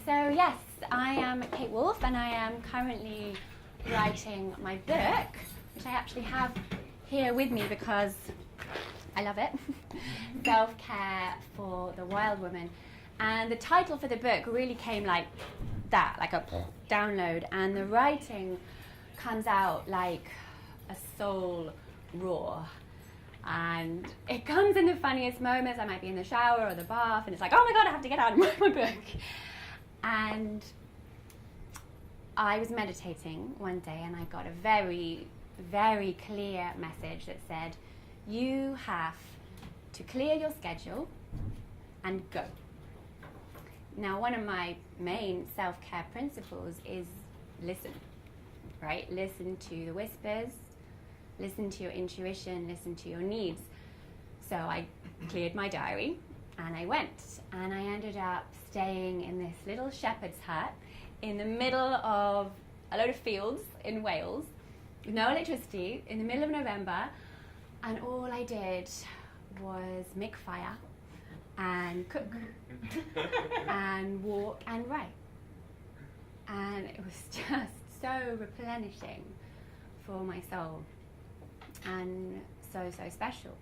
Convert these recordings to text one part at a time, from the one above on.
so yes, I am Kate Wolf and I am currently writing my book, which I actually have here with me because I love it, Self-Care for the Wild Woman. And the title for the book really came like that, like a download, and the writing comes out like a soul roar. And it comes in the funniest moments. I might be in the shower or the bath and it's like, oh my God, I have to get out and write my book. And I was meditating one day and I got a very, very clear message that said, you have to clear your schedule and go. Now, one of my main self-care principles is listen, right? Listen to the whispers, listen to your intuition, listen to your needs. So I cleared my diary and I went and I ended up staying in this little shepherd's hut in the middle of a load of fields in Wales, with no electricity, in the middle of November, and all I did was make fire and cook and walk and write. And it was just so replenishing for my soul and so, so special.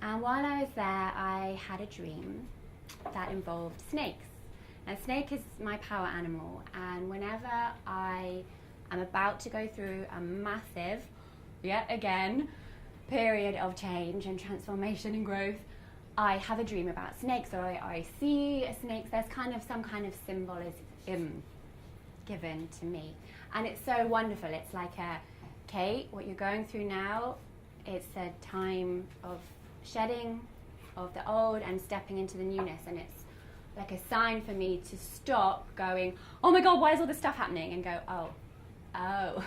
And while I was there, I had a dream that involved snakes. Now, snake is my power animal, and whenever I am about to go through a massive, yet again, period of change and transformation and growth, I have a dream about snakes, or I see snakes. There's some kind of symbolism given to me. And it's so wonderful. It's like Kate, what you're going through now, it's a time of shedding of the old and stepping into the newness. And it's like a sign for me to stop going, oh my God, why is all this stuff happening? And go, oh,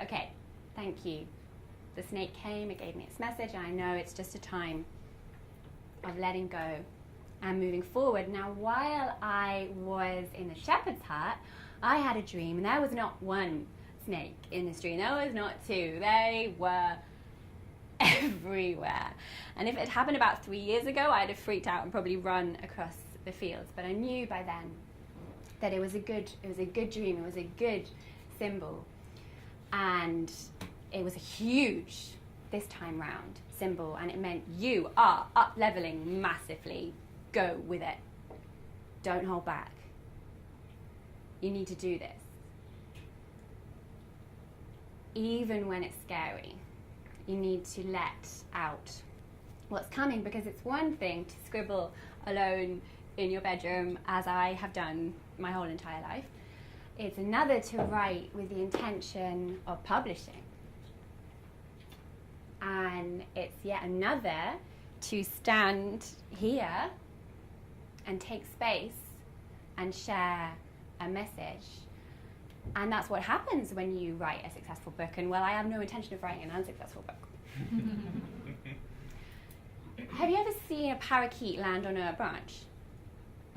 okay, thank you. The snake came, it gave me its message, and I know it's just a time of letting go and moving forward. Now, while I was in the shepherd's hut, I had a dream, and there was not one snake in this dream. There was not two. They were everywhere. And if it had happened about 3 years ago, I'd have freaked out and probably run across the fields. But I knew by then that it was a good dream. It was a good symbol. And it was a huge, this time round, symbol. And it meant you are up-leveling massively. Go with it. Don't hold back. You need to do this. Even when it's scary, you need to let out what's coming, because it's one thing to scribble alone in your bedroom, as I have done my whole entire life. It's another to write with the intention of publishing. And it's yet another to stand here and take space and share a message. And that's what happens when you write a successful book. And well, I have no intention of writing an unsuccessful book. Have you ever seen a parakeet land on a branch?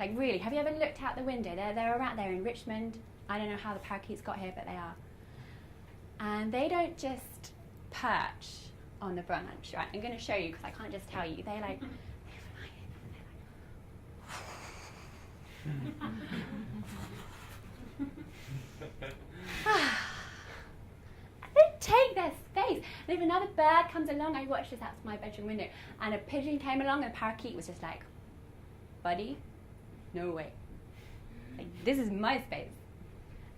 Like, really, have you ever looked out the window? They're around there in Richmond. I don't know how the parakeets got here, but they are. And they don't just perch on the branch, right? I'm going to show you because I can't just tell you. They like, they take their space. And if another bird comes along, I watched this out my bedroom window, and a pigeon came along, and a parakeet was just like, buddy, no way. Like, this is my space.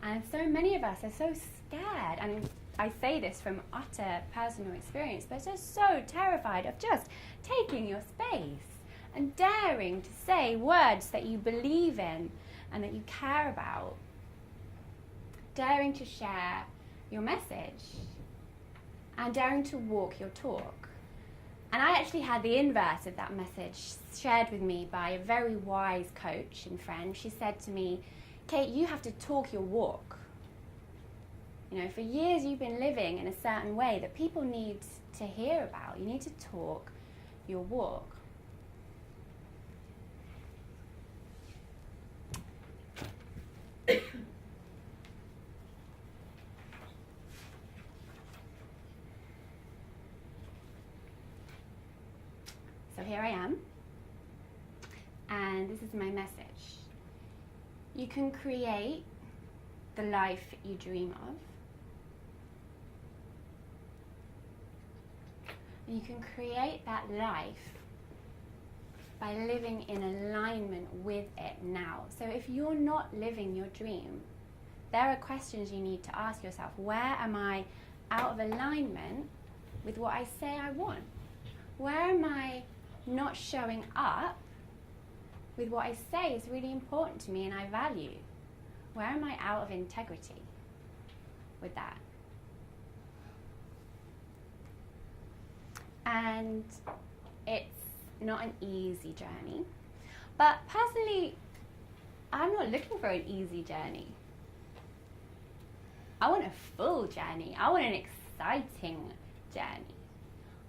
And so many of us are so scared, and I say this from utter personal experience, but they're so terrified of just taking your space and daring to say words that you believe in and that you care about. Daring to share your message and daring to walk your talk. And I actually had the inverse of that message shared with me by a very wise coach and friend. She said to me, Kate, you have to talk your walk. You know, for years you've been living in a certain way that people need to hear about. You need to talk your walk. So here I am. And this is my message. You can create the life you dream of. You can create that life by living in alignment with it now. So if you're not living your dream, there are questions you need to ask yourself. Where am I out of alignment with what I say I want? Where am I not showing up with what I say is really important to me and I value? Where am I out of integrity with that? And it's not an easy journey. But personally, I'm not looking for an easy journey. I want a full journey. I want an exciting journey.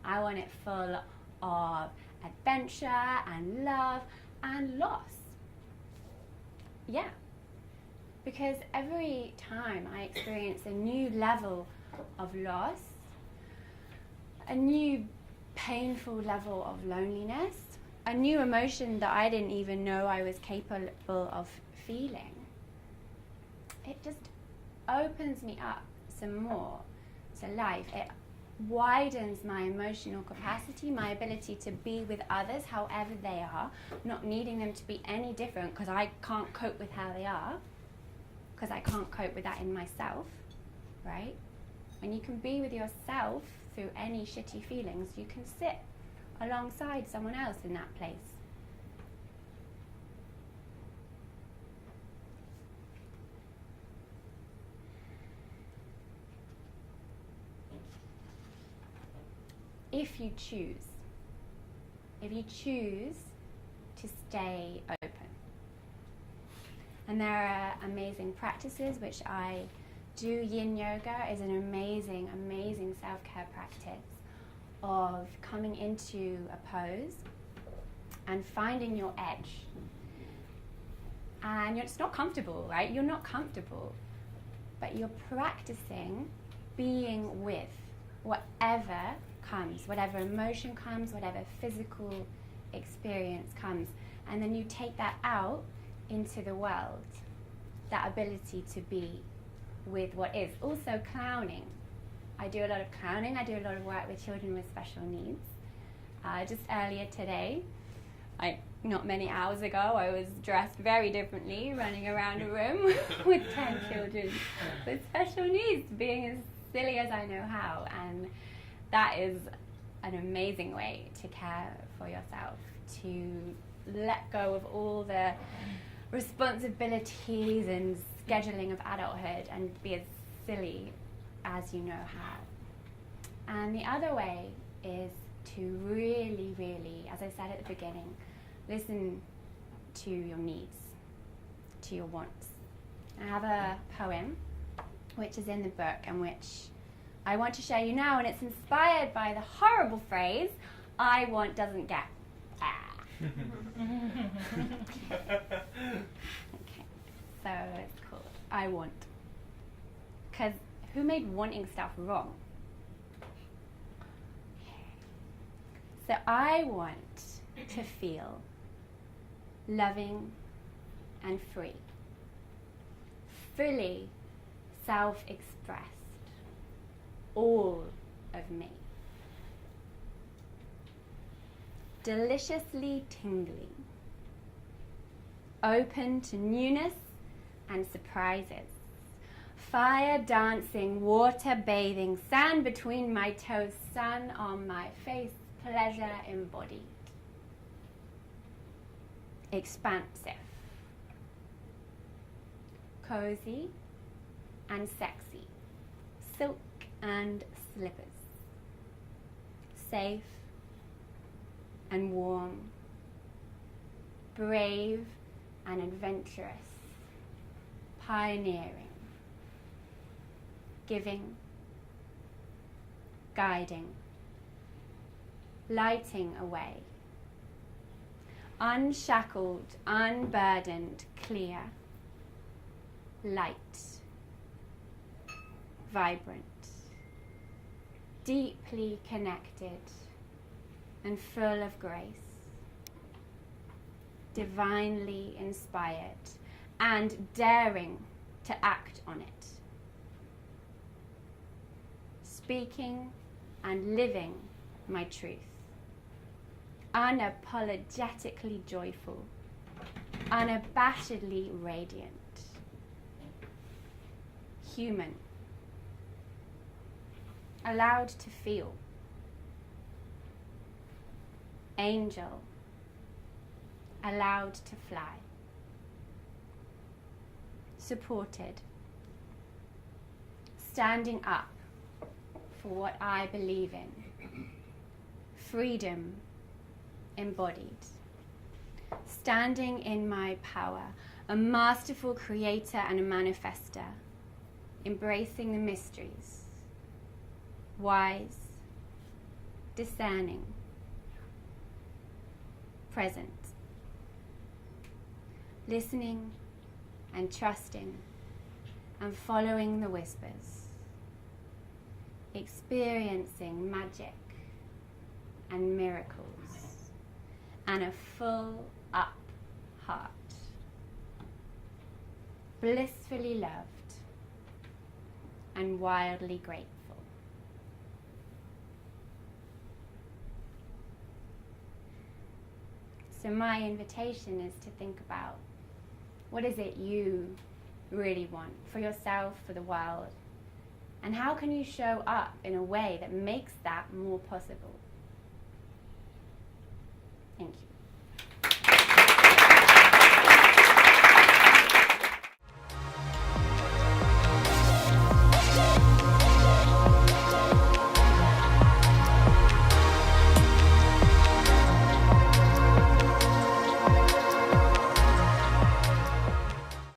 I want it full of adventure and love and loss. Yeah. Because every time I experience a new level of loss, a new painful level of loneliness, a new emotion that I didn't even know I was capable of feeling, it just opens me up some more to life. It widens my emotional capacity, my ability to be with others however they are, not needing them to be any different because I can't cope with how they are, because I can't cope with that in myself, right? When you can be with yourself through any shitty feelings, you can sit alongside someone else in that place. If you choose to stay open. And there are amazing practices which I do. Yin yoga is an amazing, amazing self-care practice of coming into a pose and finding your edge. And it's not comfortable, right? You're not comfortable, but you're practicing being with whatever comes, whatever emotion comes, whatever physical experience comes. And then you take that out into the world, that ability to be with what is. Also clowning. I do a lot of clowning. I do a lot of work with children with special needs. Just earlier today, not many hours ago, I was dressed very differently, running around a room with 10 children with special needs, being as silly as I know how. And that is an amazing way to care for yourself, to let go of all the responsibilities and scheduling of adulthood and be as silly as you know how. And the other way is to really, really, as I said at the beginning, listen to your needs, to your wants. I have a poem which is in the book and which I want to share you now, and it's inspired by the horrible phrase, "I want doesn't get." Okay, so it's called I Want. Because who made wanting stuff wrong? So I want to feel loving and free, fully self-expressed, all of me. Deliciously tingly, open to newness and surprises. Fire dancing, water bathing, sand between my toes, sun on my face, pleasure embodied. Expansive, cozy and sexy, silk and slippers, safe and warm, brave and adventurous, pioneering, giving, guiding, lighting a way, unshackled, unburdened, clear, light, vibrant, deeply connected and full of grace, divinely inspired and daring to act on it. Speaking and living my truth. Unapologetically joyful. Unabashedly radiant. Human. Allowed to feel. Angel. Allowed to fly. Supported. Standing up for what I believe in. Freedom embodied. Standing in my power, a masterful creator and a manifester, embracing the mysteries, wise, discerning, present, listening and trusting and following the whispers, experiencing magic and miracles, and a full up heart, blissfully loved and wildly grateful. So my invitation is to think about, what is it you really want for yourself, for the world, and how can you show up in a way that makes that more possible? Thank you.